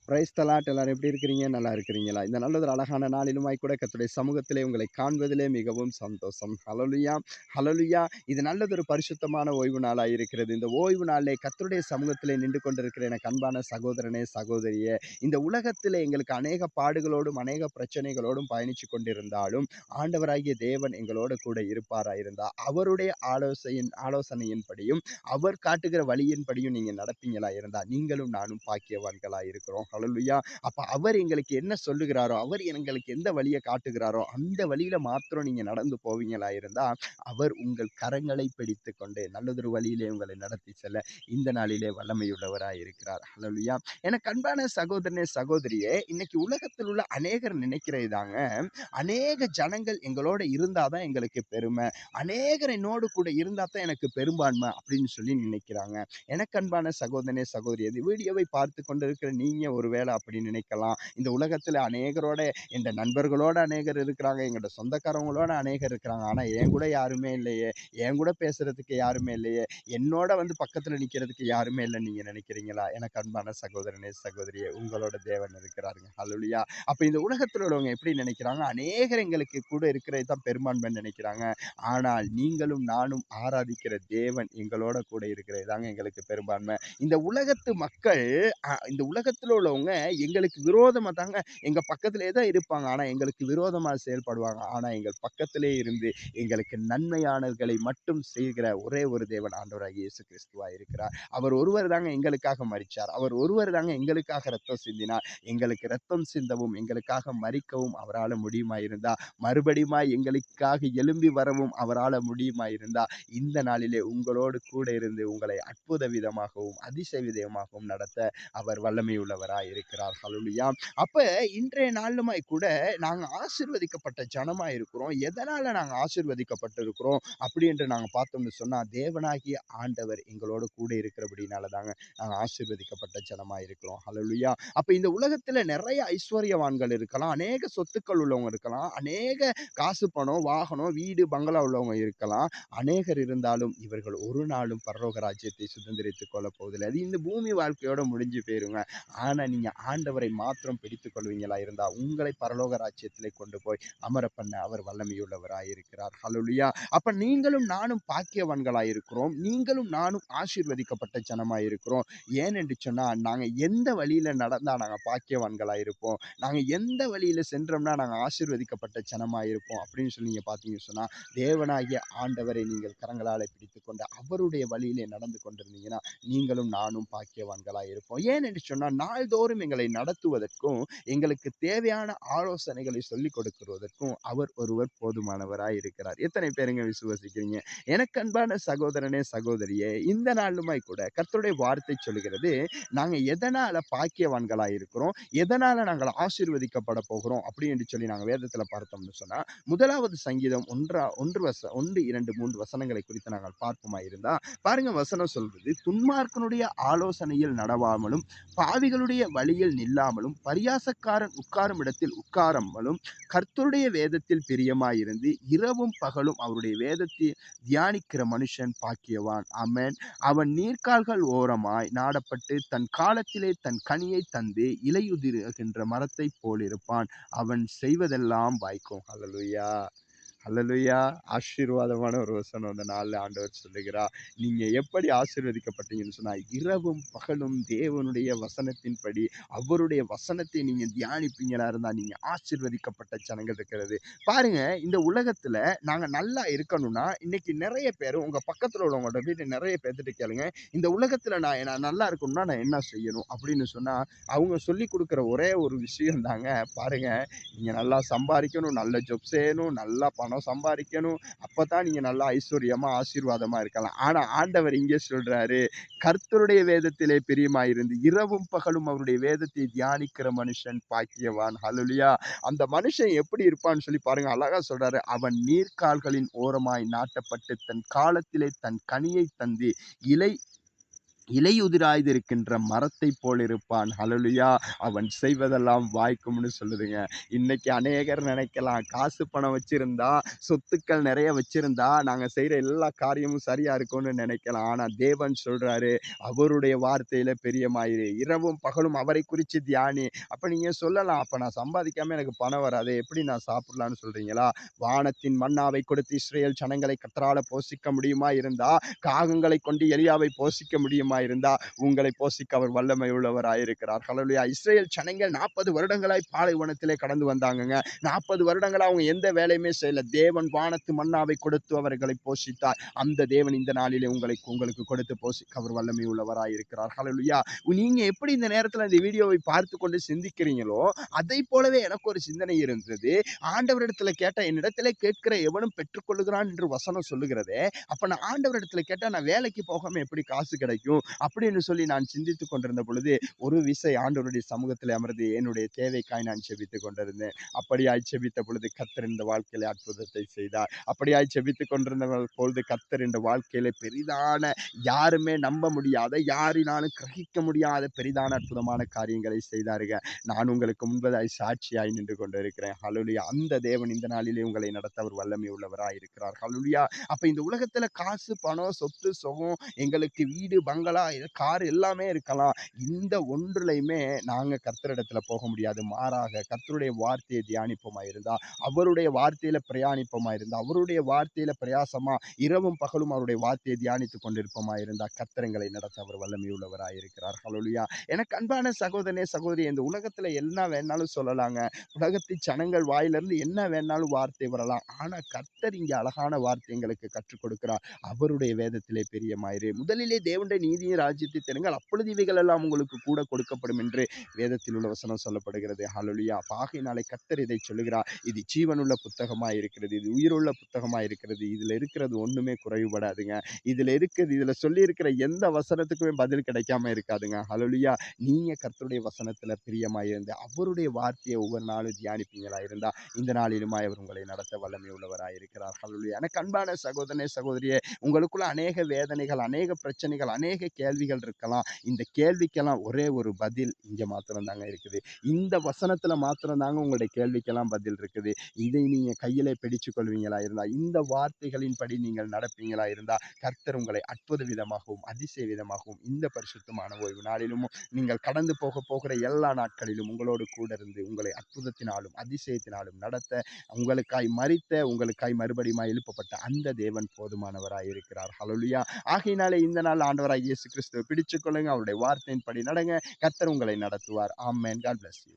Praise the Lord. எல்லாரும் எப்படி இருக்கிறீங்க? நல்லா இருக்கிறீங்களா? இந்த நல்லதொரு அழகான நாளிலுமாய் கூட கர்த்தருடைய சமூகத்திலே உங்களை காண்பதிலே மிகவும் சந்தோஷம். ஹல்லேலூயா, ஹல்லேலூயா. இது நல்லதொரு பரிசுத்தமான ஓய்வு நாளாய் இருக்கிறது. இந்த ஓய்வு நாளிலே கர்த்தருடைய சமூகத்திலே நின்று கொண்டிருக்கிற எனக்கு அன்பான சகோதரனே, சகோதரியே, இந்த உலகத்திலே எங்களுக்கு அநேக பாடுகளோடும், அநேக பிரச்சனைகளோடும் பயணித்துக் கொண்டிருந்தாலும், ஆண்டவராகிய தேவன் எங்களோடு கூட இருப்பாராயிருந்தா, அவருடைய ஆலோசனையின்படியும், அவர் காட்டுகிற வழியின்படியும் நீங்க நடப்பீங்களா இருந்தா, நீங்களும் நானும் பாக்கியவான்களா இருக்கிறோம். ஹல்லேலூயா. அப்ப அவர் எங்களுக்கு என்ன சொல்லுகிறாரோ, அவர் எங்களுக்கு எந்த வழிய காட்டுகிறாரோ, அந்த வழியில மாத்திரம் நீங்க நடந்து போவீங்களா இருந்தா, அவர் உங்கள் கரங்களை பிடித்துக்கொண்டு நல்லதொரு வழியிலே உங்களை நடத்தி செல்ல இந்த நாளிலே வல்லமையுள்ளவராய் இருக்கிறார். ஹல்லேலூயா. எனக்கு அன்பான சகோதரனே, சகோதரியே, இன்னைக்கு உலகத்தில் உள்ள அநேகர் நினைக்கிறது தாங்க, அநேக ஜனங்கள் எங்களோட இருந்தா தான் எங்களுக்கு பெருமை. அநேகர் என்னோடு கூட இருந்தா தான் எனக்கு பெரும்பான்மை அப்படின்னு சொல்லி நினைக்கிறாங்க. எனக்கு அன்பான சகோதரனே, சகோதரி, இந்த வீடியோவை பார்த்து கொண்டிருக்கிற நீங்க ஒருவேளை அப்படி நினைக்கலாம். இந்த உலகத்துல அநேகரோட, என் நண்பர்களோட அநேகர் இருக்கிறாங்க, எங்களோட சொந்தக்காரங்களோட அநேகர் இருக்கிறாங்க. ஆனா என் கூட யாருமே இல்லையே, என் கூட பேசுறதுக்கு யாருமே இல்லையே, என்னோட வந்து பக்கத்துல நிக்கிறதுக்கு யாருமே இல்லைன்னு நீங்க நினைக்கிறீங்களா? எனக்கு அன்பான சகோதரனே, சகோதரியே, உங்களோட தேவன் இருக்கிறாருங்க. ஹல்லேலூயா. அப்ப இந்த உலகத்துல உள்ளவங்க எப்படி நினைக்கிறாங்க? அநேகர் எங்களுக்கு கூட இருக்கிறது தான் பெரும்பான்மைன்னு நினைக்கிறாங்க. ஆனால் நீங்களும் நானும் ஆராதிக்கிற தேவன் எங்களோட கூட இருக்கிறது தாங்க எங்களுக்கு பெரும்பான்மை. இந்த உலகத்து மக்கள், இந்த உலகத்துல உள்ளவங்க எங்களுக்கு விரோதமா தாங்க எங்க பக்கத்திலே தான் இருப்பாங்க. ஆனா எங்களுக்கு விரோதமா செயல்படுவாங்க. ஆனா எங்கள் பக்கத்திலே இருந்து எங்களுக்கு நன்மையானவைகளை மட்டும் செய்கிற ஒரே ஒரு தேவன் ஆண்டவராகிய இயேசு கிறிஸ்துவா இருக்கிறார். அவர் ஒருவர் தாங்க எங்களுக்காக மரிச்சார். அவர் ஒருவர் தாங்க எங்களுக்காக ரத்தம் சிந்தினார். எங்களுக்கு ரத்தம் சிந்தவும், எங்களுக்காக மரிக்கவும் அவரால முடியுமாயிருந்தா, மறுபடியுமாய் எங்களுக்காக எழும்பி வரவும் அவரால முடியுமாயிருந்தா, இந்த நாளிலே உங்களோடு கூட இருந்து உங்களை அற்புத விதமாகவும், அதிசய விதமாகவும் நடத்த அவர் வல்லமை உள்ளவராய் இருக்கிறார். ஹல்லேலூயா. அப்ப இன்றைய நாளுமாய் கூட நாங்க ஆசீர்வதிக்கப்பட்ட ஜனமா இருக்கிறோம். எதனால நாங்க ஆசீர்வதிக்கப்பட்டிருக்கிறோம் அப்படி என்று நாங்க பார்த்தோம்னு சொன்னா, தேவனாகிய ஆண்டவர் எங்களோடு கூட இருக்கிறபடினால தாங்க நாங்க ஆசீர்வதிக்கப்பட்ட ஜனமா இருக்கிறோம். ஹல்லேலூயா. அப்ப இந்த உலகத்துல நிறைய ஐஸ்வர்யவான்கள் இருக்கலாம், அநேக சொத்துக்கள் உள்ளவங்க இருக்கலாம், அநேக காசு, பணம், வாகனம், வீடு, பங்களா உள்ளவங்க இருக்கலாம். அநேகர் இருந்தாலும் இவர்கள் ஒரு நாளும் பரலோக ராஜ்யத்தை சுதந்திரித்துக் கொள்ள போவதில்லை. அது இந்த பூமி வாழ்க்கையோட முடிஞ்சு போயிருங்க. ஆனா நீங்க ஆண்டவரை மாத்திரம் பிடித்துக் கொள்வீங்களா இருந்தா, உங்களை பரலோக ராஜ்யத்திலே கொண்டு போய் அமர பண்ண அவர் வல்லமையுள்ளவராய் இருக்கிறார். ஹல்லேலூயா. அப்ப நீங்களும் நானும் பாக்கியவான்களாய் இருக்கிறோம். நீங்களும் நானும் ஆசீர்வதிக்கப்பட்ட ஜனமாய் இருக்கிறோம். ஏன் என்று சொன்னா, நாங்க எந்த வழியில நடந்தா நாங்க பாக்கியவான்களா இருப்போம், நாங்க எந்த வழியில சென்றோம்னா நாங்க ஆசீர்வதிக்கப்பட்ட ஜனமா இருப்போம் அப்படின்னு சொல்லி நீங்க பார்த்தீங்கன்னு சொன்னா, தேவனாகிய ஆண்டவரை நீங்கள் கரங்களாலே பிடித்துக்கொண்டு அவருடைய வழியிலே நடந்து கொண்டிருந்தீங்கன்னா, நீங்களும் நானும் பாக்கியவான்களா இருப்போம். ஏன் என்று சொன்னா, நாள்தோறும் எங்களை நடத்துவதற்கும், எங்களுக்கு தேவையான ஆலோசனைகளை சொல்லிக் கொடுக்கிறதற்கும் அவர் ஒருவர் போதுமானவராய் இருக்கிறார். எத்தனை பேருங்க விசுவசிக்கிறீங்க? எனக்கு அன்பான சகோதரனே, சகோதரியே, இந்த நாளுமாய் கூட கர்த்தருடைய வார்த்தை சொல்லுகிறது, நாங்க எதனால பாக்கியவான்களா இருக்கிறோம், எதனால நாங்கள் ஆசீர்வதிக்கப்பட போகிறோம் அப்படி என்று சொல்லி நாங்க வேதத்துல பார்த்தோம்னு சொன்னா, முதலாவது சங்கீதம் 1, 2, 3 வசனங்களை குறித்து நாங்கள் பார்ப்போமா இருந்தா, பாருங்க, வசனம் சொல்வது, துன்மார்க்கனுடைய ஆலோசனையில் நடவாமலும், பாவிகளுடைய வழியில் நில்லாமலும், பரியாசக்காரன் உட்காரும் இடத்தில் உட்காராமலும், கர்த்தருடைய வேதத்தில் பிரியமாயிருந்து இரவும் பகலும் அவருடைய வேதத்தை தியானிக்கிற மனுஷன் பாக்கியவான். ஆமென். அவன் நீர்க்கால்கள் ஓரமாய் நாடப்பட்டு தன் காலத்திலே தன் கனியை தந்து இலையுதிர்கின்ற மரத்தை போலிருப்பான். அவன் செய்வதெல்லாம் வாய்க்கும். ஹல்லேலூயா. ஹல்லேலூயா. ஆசீர்வாதமான ஒரு வசனம் இந்த நாள்ல ஆண்டவர் சொல்லுகிறார். நீங்க எப்படி ஆசீர்வதிக்கப்பட்டீங்கன்னு சொன்னா, இரவும் பகலும் தேவனுடைய வசனத்தின்படி, அவருடைய வசனத்தை நீங்க தியானிப்பீங்களா இருந்தா, நீங்க ஆசீர்வதிக்கப்பட்ட ஜனங்கள் இருக்கிறது. பாருங்க, இந்த உலகத்துல நாங்க நல்லா இருக்கணும்னா, இன்னைக்கு நிறைய பேர் உங்க பக்கத்துல உள்ளவங்கள்ட்ட போயிட்டு நிறைய பேர்த்துட்ட கேளுங்க, இந்த உலகத்துல நான் நல்லா இருக்கணும்னா நான் என்ன செய்யணும் அப்படின்னு சொன்னா, அவங்க சொல்லிக் கொடுக்கிற ஒரே ஒரு விஷயம் தாங்க, பாருங்க, நீங்க நல்லா சம்பாதிக்கணும், நல்ல ஜாப் செய்யணும், நல்லா பணம் சம்பாதிக்கணும், அப்பதான் நீங்க நல்லா ஐஸ்வர்யமா ஆசீர்வாதமா இருக்கலாம். ஆனா ஆண்டவர் இங்கே சொல்றாரு, கர்த்தருடைய வேதத்திலே பிரியமாயிருந்து இரவும் பகலும் அவருடைய வேதத்தை தியானிக்கிற மனுஷன் பாக்கியவான். ஹல்லேலூயா. அந்த மனுஷன் எப்படி இருப்பான்னு சொல்லி பாருங்க, அழகா சொல்றாரு, அவன் நீர்க்கால்களின் ஓரமாய் நாட்டப்பட்டு தன் காலத்திலே தன் கனியை தந்து இலை இலையுதிராய்ந்திருக்கின்ற மரத்தைப் போல் இருப்பான். ஹல்லேலூயா! அவன் செய்வதெல்லாம் வாய்க்கும்னு சொல்லுதுங்க. இன்னைக்கு அநேகர் நினைக்கலாம், காசு பணம் வச்சிருந்தா, சொத்துக்கள் நிறைய வச்சிருந்தா, நாங்க செய்ற எல்லா காரியமும் சரியா இருக்கும்னு நினைக்கலாம். ஆனா தேவன் சொல்றாரு, அவருடைய வார்த்தையில பிரியமாயிரு. இரவும் பகலும் அவரை குறிச்சு தியானி. அப்ப நீங்க சொல்லலாம், அப்ப நான் சம்பாதிக்காம எனக்கு பணம் வராதே, எப்படி நான் சாப்பிடலாம்னு சொல்றீங்களா? வானத்தின் மன்னாவை கொடுத்து இஸ்ரவேல் ஜனங்களை கர்த்தரால போஷிக்க முடியுமா இருந்தா, காகங்களைக் கொண்டு எலியாவை போஷிக்க முடியுமா இருந்தா, உங்களை போஷிக்க அவர் வல்லமை உள்ளவராயிருக்கிறார். ஹல்லேலூயா! இஸ்ரவேல் ஜனங்கள் 40 வருடங்களாய் பாலைவனத்திலே கடந்து வந்தாங்கங்க. 40 வருடங்களா அவங்க எந்த வேலையுமே செய்யல. தேவன் வானத்து மன்னாவை கொடுத்து அவர்களை போஷித்தார். அந்த தேவன் இந்த நாளிலே உங்களுக்கு கொடுத்து போஷிக்க அவர் வல்லமை உள்ளவராயிருக்கிறார். ஹல்லேலூயா! நீங்க எப்படி இந்த நேரத்துல இந்த வீடியோவை பார்த்துக் கொண்டு சிந்திக்கிறீங்களோ, அதைப் போலவே எனக்கு ஒரு சிந்தனை இருந்தது. ஆண்டவரிடத்துல கேட்டா, என்னிடத்திலே கேட்கிற எவனும் பெற்றுக்கொள்ளுகிறான் என்று வசனம் சொல்லுகிறதே. அப்ப நான் ஆண்டவரிடத்துல கேட்டா, நான் வேலைக்கு போகாம எப்படி காசு கிடைக்கும்? அப்படின்னு சொல்லி நான் சிந்தித்துக் கொண்டிருந்த பொழுது, ஒரு விசை ஆண்டவருடைய சமூகத்திலே அமர்ந்து என்னுடைய தேவைக்காய் நான் ஜெபித்துக் கொண்டிருந்தேன். அப்படியாய் ஜெபித்த பொழுது கர்த்தர் இந்த வாழ்க்கையிலே அற்புதத்தை செய்தார். அப்படியாய் ஜெபித்துக் கொண்டிருந்த பொழுது கர்த்தர் இந்த வாழ்க்கையிலே பெரிதான, யாருமே நம்ப முடியாத, யாரினாலும் கிரகிக்க முடியாத பெரிதான அற்புதமான காரியங்களை செய்தாருங்க. நான் உங்களுக்கு முன்பதாய் சாட்சியாய் நின்று கொண்டிருக்கிறேன். ஹல்லேலூயா! அந்த தேவன் இந்த நாளிலே உங்களை நடத்த அவர் வல்லமை உள்ளவராய் இருக்கிறார். ஹல்லேலூயா! அப்ப இந்த உலகத்துல காசு, பணம், சொத்து, சுகம், எங்களுக்கு வீடு, பங்களா, கார் எல்லாமே இருக்கலாம். இந்த ஒன்றுலயுமே நாங்க கர்த்தரிடத்துல போக முடியாது. மாறாக கர்த்தருடைய வார்த்தையை தியானிப்போமா இருந்தா, அவருடைய வார்த்தையில பிரயாணிப்போமா இருந்தா, அவருடைய வார்த்தையில பிரயாசமா இரவும் பகலும் அவருடைய வார்த்தையை தியானித்துக் கொண்டிருப்போமா இருந்தா, கர்த்தர் எங்களை நடத்த அவர் வல்லமை உள்ளவராய் இருக்கிறார். ஹல்லேலூயா! எனக்கு அன்பான சகோதரனே, சகோதரி, இந்த உலகத்துல என்ன வேணாலும் சொல்லலாங்க. உலகத்து ஜனங்கள் வாயிலிருந்து என்ன வேணாலும் வார்த்தை வரலாம். ஆனா கர்த்தர் இங்கே அழகான வார்த்தை எங்களுக்கு கற்றுக் கொடுக்கிறார். அவருடைய வேதத்திலே பிரியமாயிரு. முதலிலே தேவனுடைய நீதியும் ராஜ்யத்தை தேடுங்கள். அப்பொழுது இவைகள் எல்லாம் உங்களுக்கு கூட கொடுக்கப்படும் என்று வேதத்தில் உள்ள வசனம் சொல்லப்படுகிறது. ஹல்லேலூயா! ஆகையினாலே கர்த்தர் இதை சொல்லுகிறார். இது ஜீவனுள்ள புத்தகமாய் இருக்கிறது. இது உயிருள்ள புத்தகமாய் இருக்கிறது. இதுல இருக்கிறது ஒண்ணுமே குறைவுபடாதுங்க. இதுல சொல்லி இருக்கிற எந்த வசனத்துக்குமே பதில் கிடைக்காம இருக்காதுங்க. ஹல்லேலூயா! நீங்க கர்த்தருடைய வசனத்துல பிரியமாய் இருந்து அவருடைய வார்த்தையை ஒவ்வொரு நாளும் தியானிப்பீங்களா இருந்தா, இந்த நாளிலுமாய் அவர் உங்களை நடத்த வல்லமை உள்ளவராய் இருக்கிறார். ஹல்லேலூயா! எனக்கு அன்பான சகோதரனே, சகோதரியே, உங்களுக்குள்ள அநேக வேதனைகள், அநேக பிரச்சனைகள், அநேக கேள்விகள் இருக்கலாம். இந்த கேள்விக்கெல்லாம் ஒரே ஒரு பதில் இங்க மாத்திரம் தாங்க இருக்குது. இந்த வசனத்துல மாத்திரம் தாங்க உங்களுடைய கேள்விக்கெல்லாம் பதில் இருக்குது. இதை நீங்க கையிலே பிடிச்சுக் கொள்வீங்களா இருந்தா, இந்த வார்த்தைகளின்படி நீங்கள் நடப்பீங்களா இருந்தா, கர்த்தர் உங்களை அற்புத விதமாகவும், அதிசய விதமாகவும் இந்த பரிசுத்தமான ஓய்வு நாளிலும் நீங்கள் கடந்து போகிற எல்லா நாட்களிலும் உங்களோடு கூட இருந்து உங்களை அற்புதத்தினாலும், அதிசயத்தினாலும் நடத்த, உங்களுக்காய் மறுபடியுமாய் எழுப்பப்பட்ட அந்த தேவன் போதுமானவராய் இருக்கிறார். ஹல்லேலூயா! ஆகையினாலே இந்த நாள் ஆண்டவராகிய இயேசு கிறிஸ்துவை பிடிச்சுக் கொள்ளுங்க. அவருடைய வார்த்தையின்படி நடங்க. கர்த்தர் உங்களை நடத்துவார். ஆமென். God bless you.